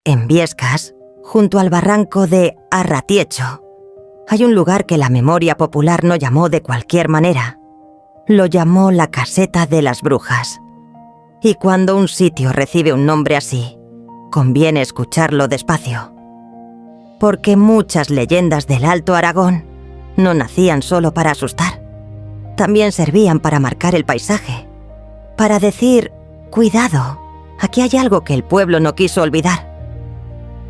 en Biescas, junto al barranco de Arratiecho, hay un lugar que la memoria popular no llamó de cualquier manera. Lo llamó la Caseta de las Brujas. Y cuando un sitio recibe un nombre así, conviene escucharlo despacio. Porque muchas leyendas del Alto Aragón no nacían solo para asustar. También servían para marcar el paisaje, para decir, cuidado, aquí hay algo que el pueblo no quiso olvidar.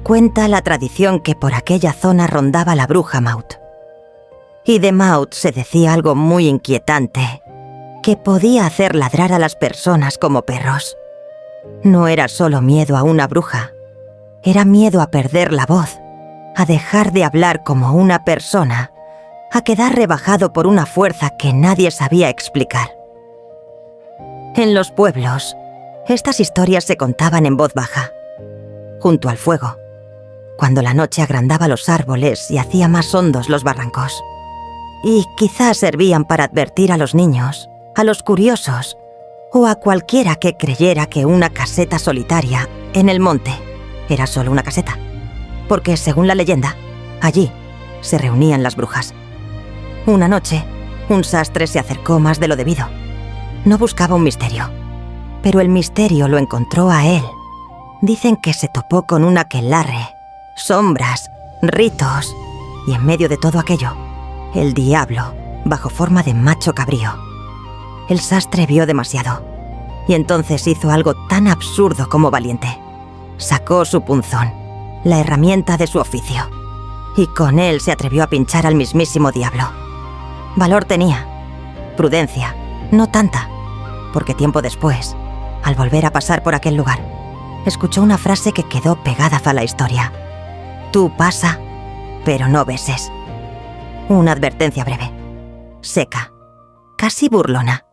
Cuenta la tradición que por aquella zona rondaba la bruja Maud. Y de Maud se decía algo muy inquietante, que podía hacer ladrar a las personas como perros. No era solo miedo a una bruja, era miedo a perder la voz, a dejar de hablar como una persona, a quedar rebajado por una fuerza que nadie sabía explicar. En los pueblos, estas historias se contaban en voz baja, junto al fuego, cuando la noche agrandaba los árboles y hacía más hondos los barrancos. Y quizás servían para advertir a los niños, a los curiosos, o a cualquiera que creyera que una caseta solitaria en el monte era solo una caseta, porque según la leyenda, allí se reunían las brujas. Una noche, un sastre se acercó más de lo debido. No buscaba un misterio, pero el misterio lo encontró a él. Dicen que se topó con un aquelarre, sombras, ritos, y en medio de todo aquello, el diablo, bajo forma de macho cabrío. El sastre vio demasiado, y entonces hizo algo tan absurdo como valiente. Sacó su punzón, la herramienta de su oficio, y con él se atrevió a pinchar al mismísimo diablo. Valor tenía, prudencia, no tanta, porque tiempo después, al volver a pasar por aquel lugar, escuchó una frase que quedó pegada a la historia. Tú pasa, pero no beses. Una advertencia breve, seca, casi burlona.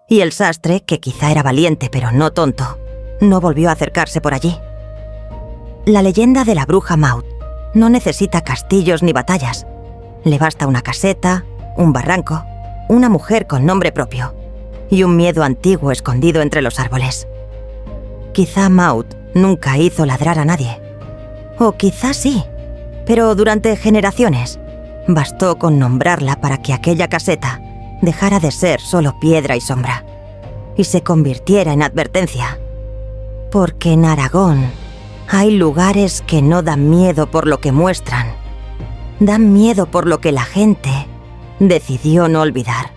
Y el sastre, que quizá era valiente pero no tonto, no volvió a acercarse por allí. La leyenda de la bruja Maud no necesita castillos ni batallas. Le basta una caseta, un barranco, una mujer con nombre propio y un miedo antiguo escondido entre los árboles. Quizá Maud nunca hizo ladrar a nadie. O quizá sí, pero durante generaciones bastó con nombrarla para que aquella caseta dejara de ser solo piedra y sombra y se convirtiera en advertencia. Porque en Aragón hay lugares que no dan miedo por lo que muestran, dan miedo por lo que la gente decidió no olvidar.